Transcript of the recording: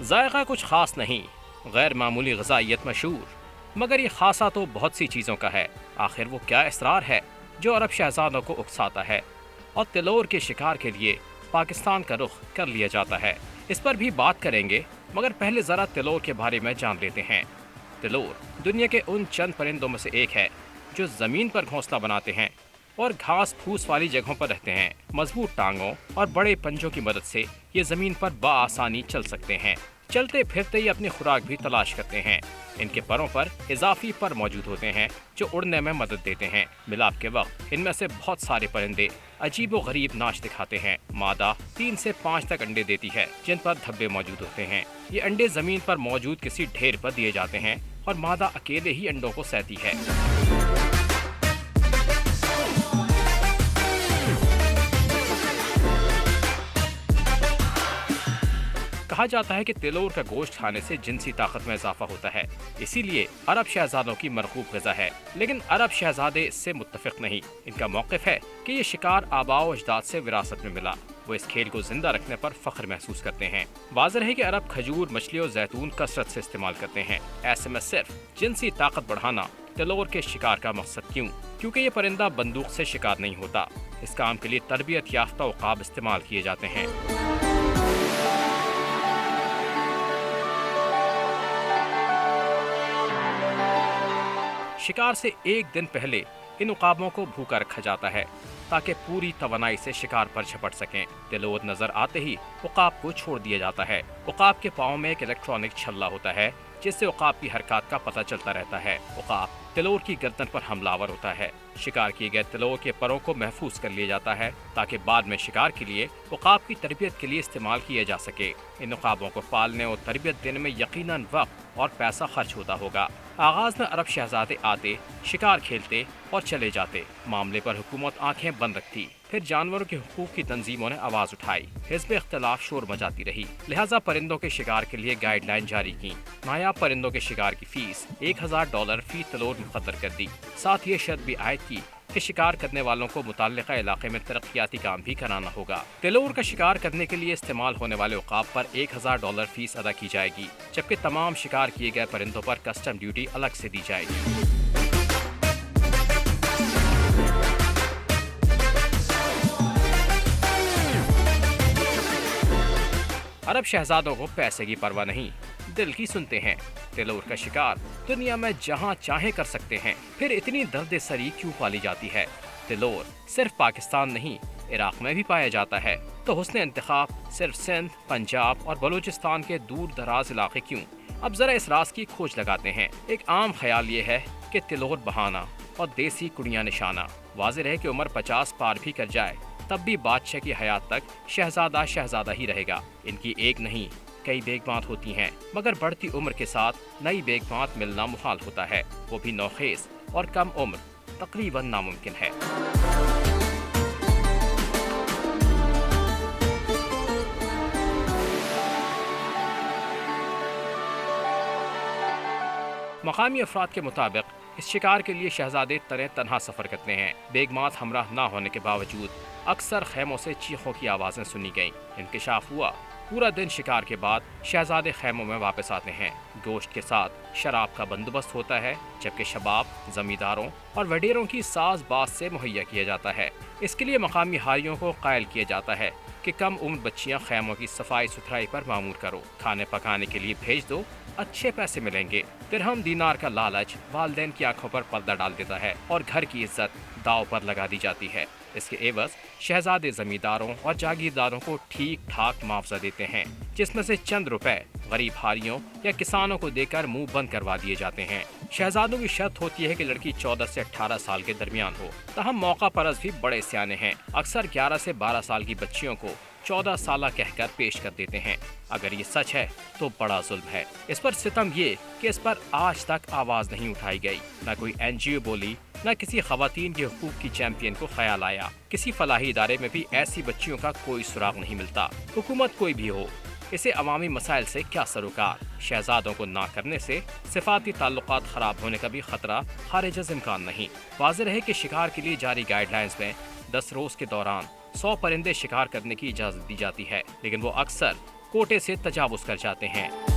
जायका कुछ खास नहीं, गैर मामूली ग़िज़ाइयत मशहूर, मगर ये खासा तो बहुत सी चीज़ों का है। आखिर वो क्या इसरार है जो अरब शहजादों को उकसाता है और तिलोर के शिकार के लिए पाकिस्तान का रुख कर लिया जाता है? इस पर भी बात करेंगे, मगर पहले ज़रा तिलोर के बारे में जान लेते हैं। तिलोर दुनिया के उन चंद परिंदों में से एक है जो ज़मीन पर घोंसला बनाते हैं और घास फूस वाली जगहों पर रहते हैं। मजबूत टांगों और बड़े पंजों की मदद से ये ज़मीन पर बआसानी चल सकते हैं। चलते फिरते ये अपनी खुराक भी तलाश करते हैं। इनके परों पर इजाफी पर मौजूद होते हैं जो उड़ने में मदद देते हैं। मिलाप के वक्त इनमें से बहुत सारे परिंदे अजीबो गरीब नाच दिखाते हैं। मादा 3 से 5 तक अंडे देती है जिन पर धब्बे मौजूद होते हैं। ये अंडे जमीन पर मौजूद किसी ढेर पर दिए जाते हैं और मादा अकेले ही अंडों को सहती है। कहा जाता है कि तिलोर का गोश्त खाने से जिनसी ताकत में इजाफा होता है, इसीलिए अरब शहजादों की मरगूब ग़िज़ा है। लेकिन अरब शहजादे इससे मुत्तफिक नहीं। इनका मौक़िफ़ है कि ये शिकार आबाओ अजदाद से विरासत में मिला। वो इस खेल को जिंदा रखने पर फख्र महसूस करते हैं। वाज़ेह है कि अरब खजूर, मछली और जैतून कसरत से इस्तेमाल करते हैं। ऐसे में सिर्फ जिनसी ताकत बढ़ाना तिलोर के शिकार का मकसद क्यों? क्योंकि ये परिंदा बंदूक से शिकार नहीं होता। इस काम के लिए तरबियत याफ्ता उक़ाब इस्तेमाल किए जाते हैं। शिकार से एक दिन पहले इन उकाबों को भूखा रखा जाता है ताकि पूरी तवानाई से शिकार पर झपट सकें। तिलोर नजर आते ही उकाब को छोड़ दिया जाता है। उकाब के पाँव में एक इलेक्ट्रॉनिक छल्ला होता है जिससे उकाब की हरकत का पता चलता रहता है। उकाब तिलोर की गर्दन पर हमलावर होता है। शिकार किए गए तिलोर के परों को महफूज कर लिया जाता है ताकि बाद में शिकार के लिए उकाब की तरबियत के लिए इस्तेमाल किया जा सके। इन उकाबों को पालने और तरबियत देने में यकीनन वक्त और पैसा खर्च होता होगा। आगाज में अरब शहजादे आते, शिकार खेलते और चले जाते। मामले पर हुकूमत आंखें बंद रखती। फिर जानवरों के हुकूक की तंजीमों ने आवाज उठाई। हिज़्ब इख्तिलाफ शोर मचाती रही। लिहाजा परिंदों के शिकार के लिए गाइडलाइन जारी की। नायाब परिंदों के शिकार की फीस $1000 फी तिलोर मुकद्दर कर दी। साथ ये शर्त भी आयद की कि शिकार करने वालों को मुताल्लिका इलाके में तरक्याती काम भी कराना होगा। तिलोर का शिकार करने के लिए इस्तेमाल होने वाले उकाब पर $1000 फीस अदा की जाएगी, जबकि तमाम शिकार किए गए परिंदों पर कस्टम ड्यूटी अलग से दी जाएगी। अरब शहजादों को पैसे की परवाह नहीं, दिल की सुनते हैं। तिलोर का शिकार दुनिया में जहां चाहे कर सकते हैं, फिर इतनी दर्द सरी क्यों पाली जाती है? तिलोर सिर्फ पाकिस्तान नहीं, इराक में भी पाया जाता है। तो हुस्न इंतखाब सिर्फ सिंध, पंजाब और बलूचिस्तान के दूर दराज इलाके क्यों? अब जरा इस राज की खोज लगाते हैं। एक आम ख्याल ये है कि तिलोर बहाना और देसी कुड़ियाँ निशाना। वाज़ेह है कि उम्र 50 पार भी कर जाए तब भी बादशाह की हयात तक शहजादा शहजादा ही रहेगा। इनकी एक नहीं कई बेगमात होती हैं, मगर बढ़ती उम्र के साथ नई बेगमात मिलना मुहाल होता है, वो भी नौखेज और कम उम्र, तकरीबन नामुमकिन है। मकामी अफराद के मुताबिक इस शिकार के लिए शहजादे तरह तनहा सफ़र करते हैं। बेगमात हमराह ना होने के बावजूद अक्सर खैमों से चीखों की आवाज़ें सुनी गईं। इंकशाफ हुआ, पूरा दिन शिकार के बाद शहजादे खैमों में वापस आते हैं। गोश्त के साथ शराब का बंदोबस्त होता है, जबकि शबाब जमींदारों और वडेरों की साज बाज से मुहैया किया जाता है। इसके लिए मकामी हारियों को कायल किया जाता है कि कम उम्र बच्चियां खैमों की सफाई सुथराई पर मामूर करो, खाने पकाने के लिए भेज दो, अच्छे पैसे मिलेंगे। दिरहम दीनार का लालच वालिदैन की आंखों पर पर्दा डाल देता है और घर की इज्जत दाव पर लगा दी जाती है। इसके एवज शहजादे जमींदारों और जागीरदारों को ठीक ठाक मुआवजा देते हैं, जिसमें से चंद रुपए गरीब हारियों या किसानों को देकर मुंह बंद करवा दिए जाते हैं। शहजादों की शर्त होती है कि लड़की 14 से 18 साल के दरमियान हो। तहम मौका परस भी बड़े सियाने हैं, अक्सर 11 से 12 साल की बच्चियों को 14 साल कहकर पेश कर देते हैं। अगर ये सच है तो बड़ा जुल्म है। इस पर सितम ये कि इस पर आज तक आवाज नहीं उठाई गई। न कोई NGO बोली, न किसी खवातीन के हुकूक की चैंपियन को ख्याल आया। किसी फलाही इदारे में भी ऐसी बच्चियों का कोई सुराग नहीं मिलता। हुकूमत कोई भी हो, इसे अवामी मसाइल से क्या सरोकार? शहजादों को ना करने से सिफाती ताल्लुकात खराब होने का भी खतरा खारिज इम्कान नहीं। वाज़ेह है कि शिकार के लिए जारी गाइडलाइंस में 10 रोज के दौरान 100 परिंदे शिकार करने की इजाज़त दी जाती है, लेकिन वो अक्सर कोटे से तजावुज कर जाते हैं।